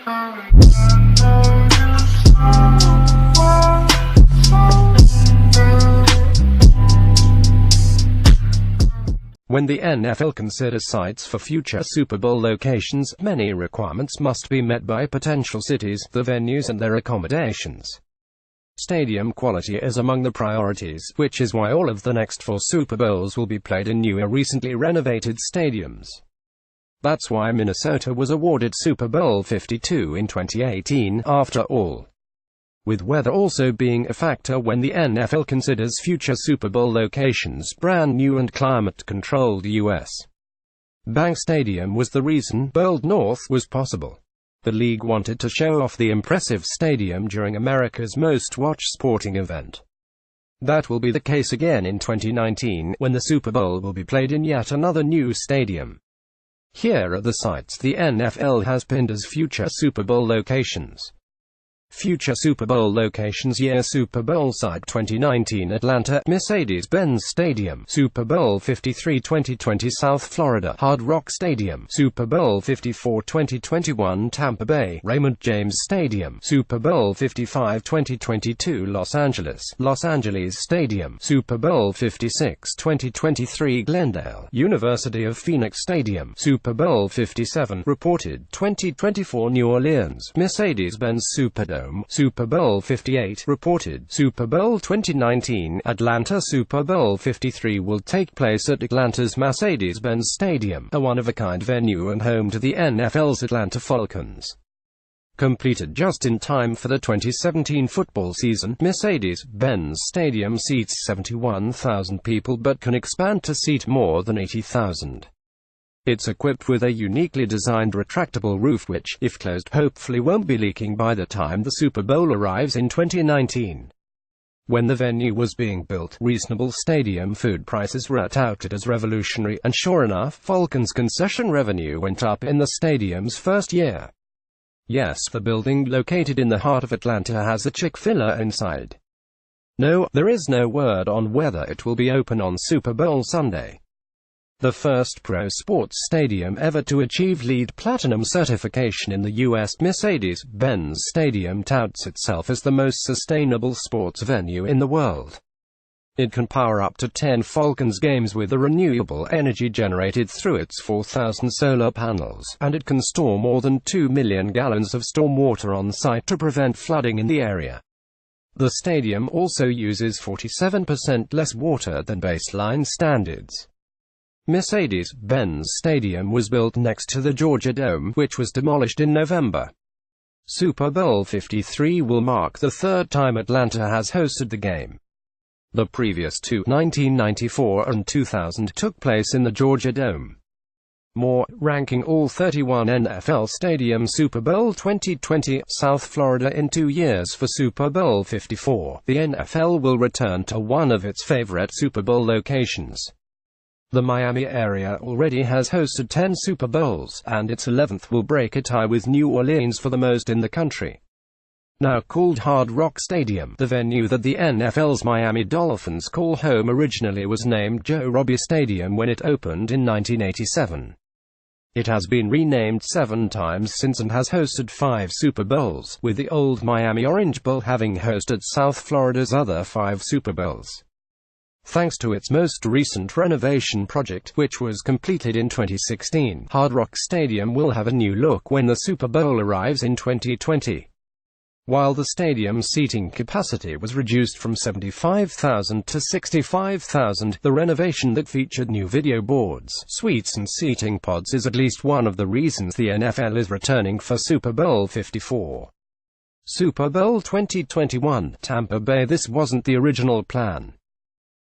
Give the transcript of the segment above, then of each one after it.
When the NFL considers sites for future Super Bowl locations, many requirements must be met by potential cities, the venues and their accommodations. Stadium quality is among the priorities, which is why all of the next 4 Super Bowls will be played in new or recently renovated stadiums. That's why Minnesota was awarded Super Bowl 52 in 2018, after all. With weather also being a factor when the NFL considers future Super Bowl locations, brand new and climate-controlled U.S. Bank Stadium was the reason Bold North was possible. The league wanted to show off the impressive stadium during America's most-watched sporting event. That will be the case again in 2019, when the Super Bowl will be played in yet another new stadium. Here are the sites the NFL has pinned as future Super Bowl locations. Future Super Bowl locations year: Super Bowl site 2019 Atlanta, Mercedes-Benz Stadium. Super Bowl 53 2020 South Florida, Hard Rock Stadium. Super Bowl 54 2021 Tampa Bay, Raymond James Stadium. Super Bowl 55 2022 Los Angeles Stadium. Super Bowl 56 2023 Glendale, University of Phoenix Stadium. Super Bowl 57 reported 2024 New Orleans, Mercedes-Benz Superdome. Super Bowl 58 reported Super Bowl 2019 Atlanta. Super Bowl 53 will take place at Atlanta's Mercedes-Benz Stadium, a one-of-a-kind venue and home to the NFL's Atlanta Falcons. Completed just in time for the 2017 football season, Mercedes-Benz Stadium seats 71,000 people but can expand to seat more than 80,000. It's equipped with a uniquely designed retractable roof which, if closed, hopefully won't be leaking by the time the Super Bowl arrives in 2019. When the venue was being built, reasonable stadium food prices were touted as revolutionary, and sure enough, Falcons' concession revenue went up in the stadium's first year. Yes, the building located in the heart of Atlanta has a Chick-fil-A inside. No, there is no word on whether it will be open on Super Bowl Sunday. The first pro sports stadium ever to achieve LEED Platinum certification in the U.S., Mercedes-Benz Stadium touts itself as the most sustainable sports venue in the world. It can power up to 10 Falcons games with the renewable energy generated through its 4,000 solar panels, and it can store more than 2 million gallons of stormwater on site to prevent flooding in the area. The stadium also uses 47% less water than baseline standards. Mercedes-Benz Stadium was built next to the Georgia Dome, which was demolished in November. Super Bowl 53 will mark the third time Atlanta has hosted the game. The previous two, 1994 and 2000, took place in the Georgia Dome. More, ranking all 31 NFL stadiums. Super Bowl 2020, South Florida in 2 years. For Super Bowl 54, the NFL will return to one of its favorite Super Bowl locations. The Miami area already has hosted 10 Super Bowls, and its 11th will break a tie with New Orleans for the most in the country. Now called Hard Rock Stadium, the venue that the NFL's Miami Dolphins call home originally was named Joe Robbie Stadium when it opened in 1987. It has been renamed 7 times since and has hosted 5 Super Bowls, with the old Miami Orange Bowl having hosted South Florida's other 5 Super Bowls. Thanks to its most recent renovation project, which was completed in 2016, Hard Rock Stadium will have a new look when the Super Bowl arrives in 2020. While the stadium's seating capacity was reduced from 75,000 to 65,000, the renovation that featured new video boards, suites and seating pods is at least one of the reasons the NFL is returning for Super Bowl 54. Super Bowl 2021, Tampa Bay. This wasn't the original plan.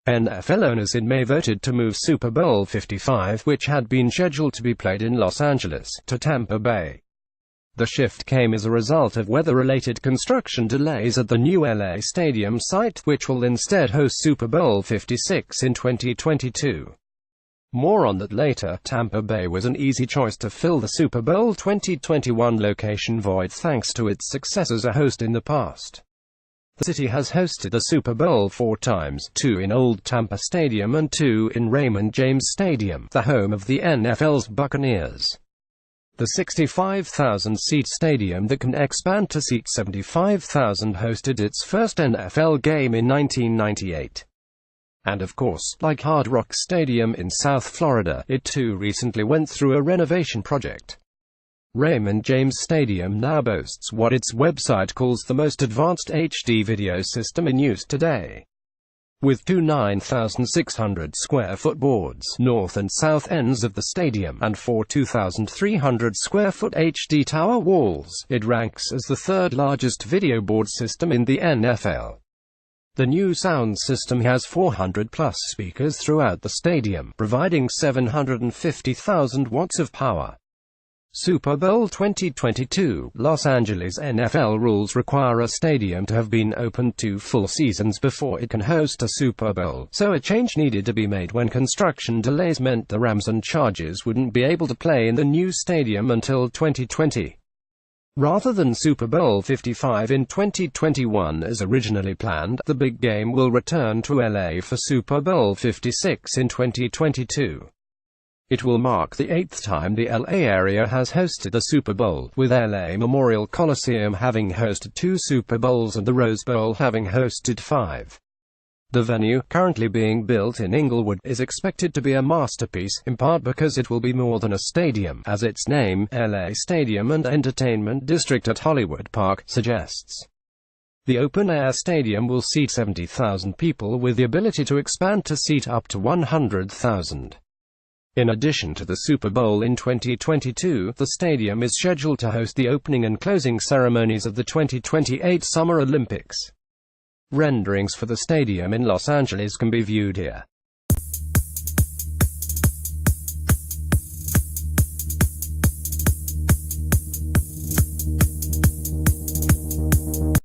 NFL owners in May voted to move Super Bowl 55, which had been scheduled to be played in Los Angeles, to Tampa Bay. The shift came as a result of weather-related construction delays at the new LA Stadium site, which will instead host Super Bowl 56 in 2022. More on that later. Tampa Bay was an easy choice to fill the Super Bowl 2021 location void thanks to its success as a host in the past. The city has hosted the Super Bowl 4 times, 2 in Old Tampa Stadium and 2 in Raymond James Stadium, the home of the NFL's Buccaneers. The 65,000-seat stadium that can expand to seat 75,000 hosted its first NFL game in 1998. And of course, like Hard Rock Stadium in South Florida, it too recently went through a renovation project. Raymond James Stadium now boasts what its website calls the most advanced HD video system in use today. With two 9,600 square foot boards, north and south ends of the stadium, and four 2,300 square foot HD tower walls, it ranks as the third largest video board system in the NFL. The new sound system has 400-plus speakers throughout the stadium, providing 750,000 watts of power. Super Bowl 2022, Los Angeles NFL rules require a stadium to have been open 2 full seasons before it can host a Super Bowl, so a change needed to be made when construction delays meant the Rams and Chargers wouldn't be able to play in the new stadium until 2020. Rather than Super Bowl 55 in 2021 as originally planned, the big game will return to LA for Super Bowl 56 in 2022. It will mark the 8th time the LA area has hosted the Super Bowl, with LA Memorial Coliseum having hosted 2 Super Bowls and the Rose Bowl having hosted 5. The venue, currently being built in Inglewood, is expected to be a masterpiece, in part because it will be more than a stadium, as its name, LA Stadium and Entertainment District at Hollywood Park, suggests. The open-air stadium will seat 70,000 people with the ability to expand to seat up to 100,000. In addition to the Super Bowl in 2022, the stadium is scheduled to host the opening and closing ceremonies of the 2028 Summer Olympics. Renderings for the stadium in Los Angeles can be viewed here.